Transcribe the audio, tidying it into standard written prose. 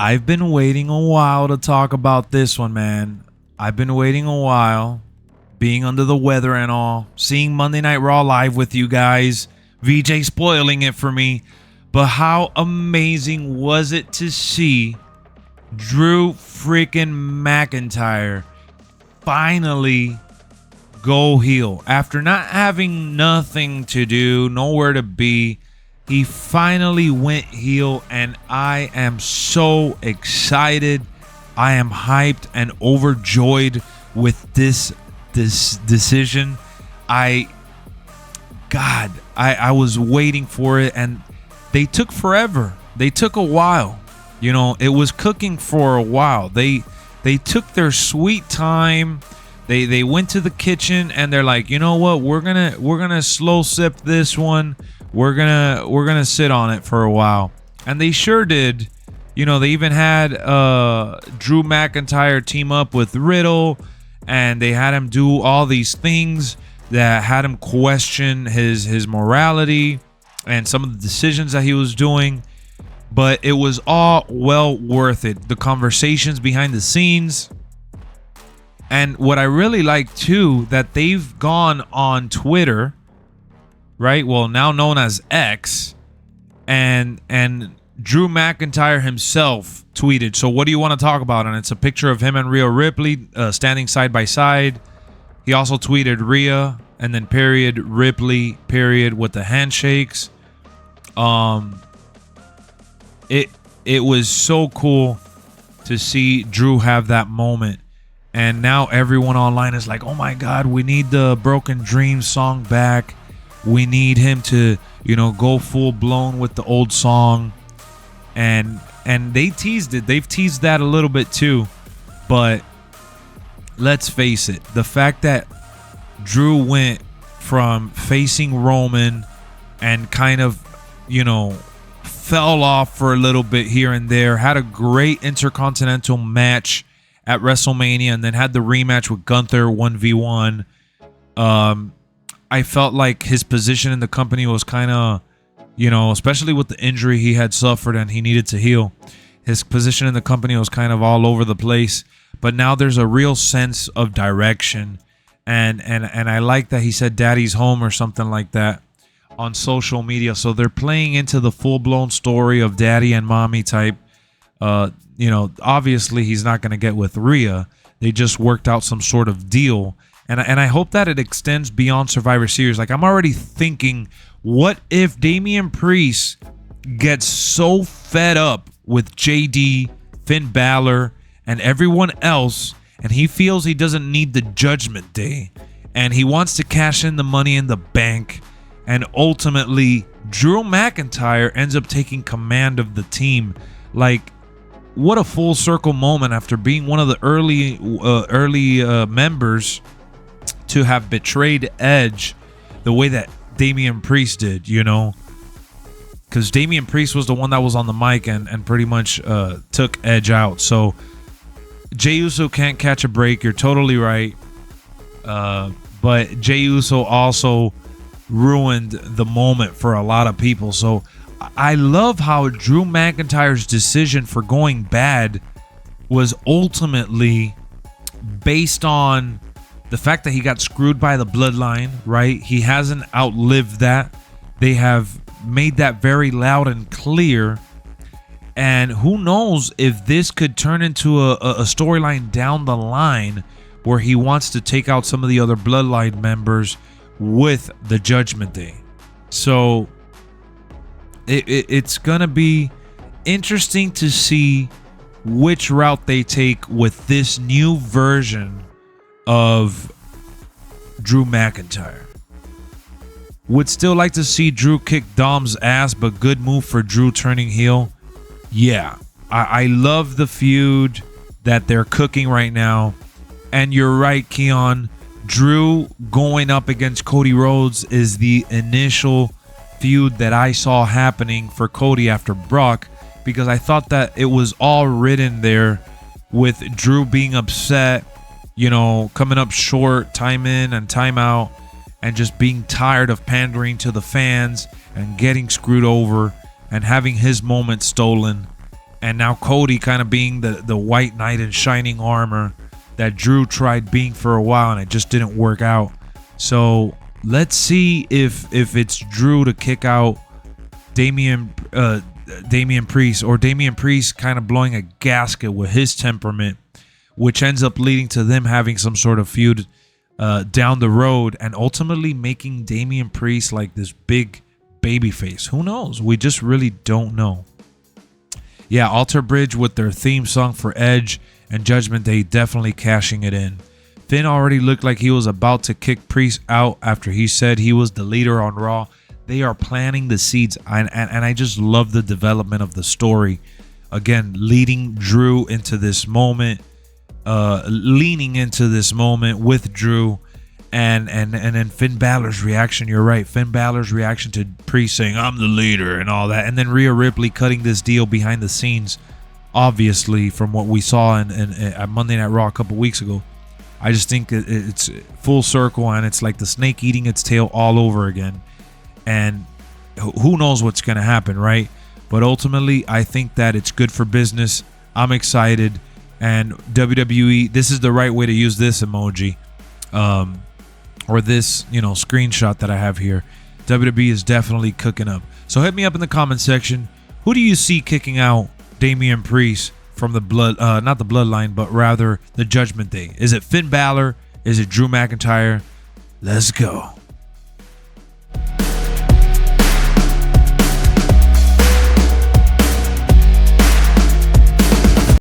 I've been waiting a while to talk about this one, man. I've been waiting a while, being under the weather and all, seeing Monday Night Raw live with you guys, VJ spoiling it for me. But how amazing was it to see Drew freaking McIntyre finally go heel after not having nothing to do, nowhere to be. He finally went heel, and I am so excited. I am hyped and overjoyed with this decision. I was waiting for it, and they took forever. They took a while. You know, it was cooking for a while. They took their sweet time. They went to the kitchen and they're like, you know what, we're gonna slow sip this one. We're gonna sit on it for a while. And they sure did. You know, they even had Drew McIntyre team up with Riddle, and they had him do all these things that had him question his morality and some of the decisions that he was doing. But it was all well worth it. The conversations behind the scenes. And what I really like too, that they've gone on Twitter, right? Well, now known as X, and Drew McIntyre himself tweeted, so what do you want to talk about? And it's a picture of him and Rhea Ripley standing side by side. He also tweeted Rhea and then period Ripley period with the handshakes. It was so cool to see Drew have that moment. And now everyone online is like, oh my God, we need the Broken Dreams song back. We need him to, you know, go full blown with the old song. And they teased it. They've teased that a little bit too. But let's face it, the fact that Drew went from facing Roman and kind of, you know, fell off for a little bit here and there, had a great Intercontinental match at WrestleMania, and then had the rematch with Gunther 1v1. I felt like his position in the company was kind of, you know, especially with the injury he had suffered and he needed to heal, his position in the company was kind of all over the place. But now there's a real sense of direction, and I like that he said "Daddy's home" or something like that on social media. So they're playing into the full-blown story of daddy and mommy type. You know, obviously he's not going to get with Rhea. They just worked out some sort of deal. And I hope that it extends beyond Survivor Series. Like, I'm already thinking, what if Damian Priest gets so fed up with JD, Finn Balor, and everyone else, and he feels he doesn't need the Judgment Day, and he wants to cash in the Money in the Bank, and ultimately Drew McIntyre ends up taking command of the team. Like, what a full circle moment after being one of the early members to have betrayed Edge the way that Damian Priest did, you know, because Damian Priest was the one that was on the mic and pretty much took Edge out. So Jey Uso can't catch a break. You're totally right. But Jey Uso also ruined the moment for a lot of people. So I love how Drew McIntyre's decision for going bad was ultimately based on the fact that he got screwed by the bloodline, right? He hasn't outlived that. They have made that very loud and clear. And who knows if this could turn into a storyline down the line where he wants to take out some of the other bloodline members with the Judgment Day. So it's going to be interesting to see which route they take with this new version of Drew McIntyre. Would still like to see Drew kick Dom's ass, but good move for Drew turning heel. Yeah, I love the feud that they're cooking right now. And you're right, Keon. Drew going up against Cody Rhodes is the initial feud that I saw happening for Cody after Brock, because I thought that it was all written there with Drew being upset, you know, coming up short, time in and time out, and just being tired of pandering to the fans and getting screwed over and having his moment stolen. and now Cody kind of being the white knight in shining armor that Drew tried being for a while, and it just didn't work out. So let's see if it's Drew to kick out Damian Priest, or Damian Priest kind of blowing a gasket with his temperament, which ends up leading to them having some sort of feud down the road, and ultimately making Damian Priest like this big babyface. Who knows? We just really don't know. Yeah, Alter Bridge with their theme song for Edge and Judgment Day definitely cashing it in. Finn already looked like he was about to kick Priest out after he said he was the leader on Raw. They are planting the seeds, and I just love the development of the story. Again, leading Drew into this moment, leaning into this moment with Drew, and then Finn Balor's reaction. You're right, Finn Balor's reaction to Priest saying I'm the leader and all that, and then Rhea Ripley cutting this deal behind the scenes, obviously from what we saw at Monday Night Raw a couple weeks ago. I just think it's full circle, and it's like the snake eating its tail all over again, and who knows what's going to happen, right? But ultimately, I think that it's good for business. I'm excited, and WWE, this is the right way to use this emoji, or this, screenshot that I have here. WWE is definitely cooking up. So hit me up in the comment section. Who do you see kicking out Damian Priest from the not the bloodline, but rather the Judgment Day? Is it Finn Balor? Is it Drew McIntyre? Let's go.